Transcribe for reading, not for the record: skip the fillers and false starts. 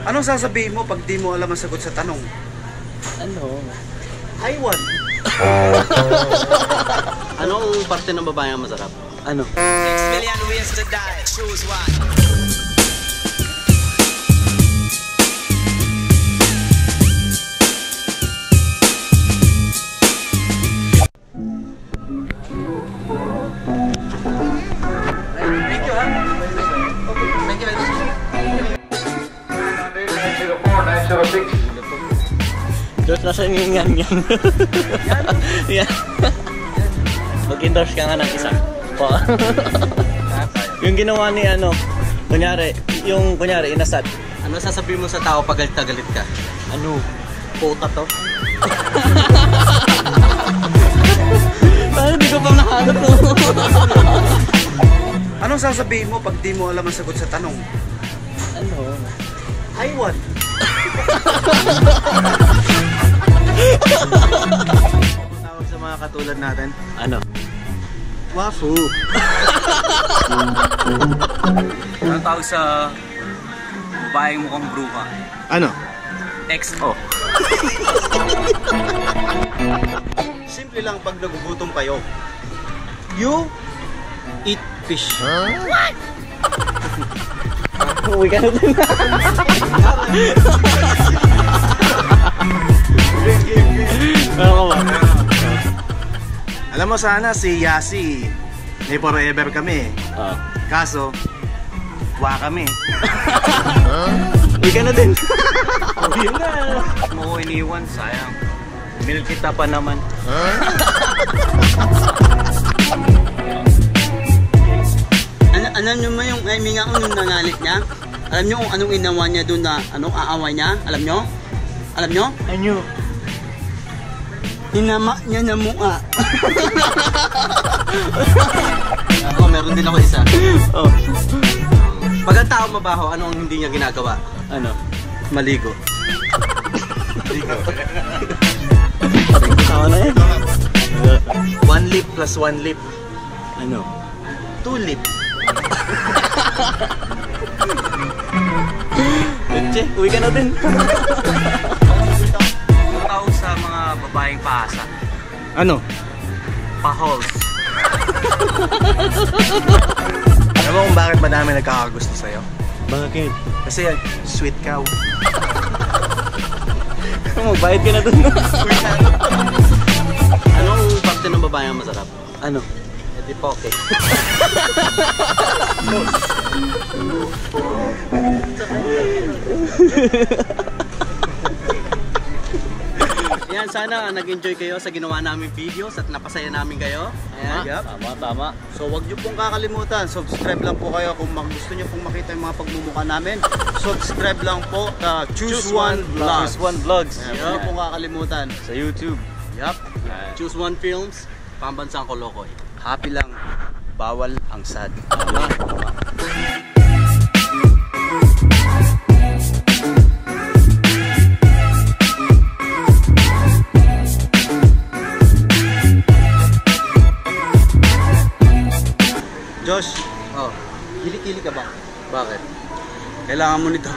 Anong sasabihin mo pag di mo alam ang sagot sa tanong? Ano? Aywan. Anong parte ng babae ang masarap? Ano? 6 million ways to die. Choose one. Thank you, ha? Thank you. Diyos, nasa yung yan. Yan. Mag-endorse ka nga ng isa. Yung ginawa ni ano, kunyari inasad. Ano sasabihin mo sa tao pag galit ka? Ano? Puta to. Hindi ko pa nahanap mo. Anong sasabihin mo pag di mo alam ang sagot sa tanong? Ano? Aywan. Tawag sa mga katulad natin. Ano? Wafu. Anong tawag sa babaeng mukhang bruha? Ano? XO. Simple lang pag nagugutom kayo. You eat fish. Uwi ka na dun. Alam mo sana si Yasi, may forever kami. Kaso, wa kami. Uwi ka na din. Uwi na. Mo ko iniwan, sayang. Milk kita pa naman. Alam nyo ba yung Amy nga yung nangalit niya? Alam nyo kung anong inawa niya doon na anong aaway niya? Alam nyo? Alam nyo? Ano? Hinama niya na mukha. Ako, meron din ako isa. Oh. Pag ang tao mabaho, ano ang hindi niya ginagawa? Ano? Maligo. Tama na yan. One lip plus one lip. Ano? Two lip. Che, uwi ka na din. Anong tawag sa mga babaeng paasa? Ano? Pahols. Alam mo kung bakit madami nagkakagusto sa'yo? Bakit? Kasi sweet cow. Magbayad ka na dun. Anong parte ng babae ang masarap? Ano? Edi poke. Ayan, sana nag-enjoy kayo sa ginawa naming videos at napasaya namin kayo. Ayan. Tama. So wag niyo pong kakalimutan, subscribe lang po kayo kung gusto niyo pong makita yung mga pagmumukha namin. Subscribe lang po Choose One Vlogs. Choose One Vlogs. Huwag niyo pong kakalimutan. Sa YouTube. Yup. Choose One Films, Pambansang Kolokoy. Happy lang, bawal ang sad. Tama. Josh, Oh, kilikili ka ba? bakit? Kailangan mo nito.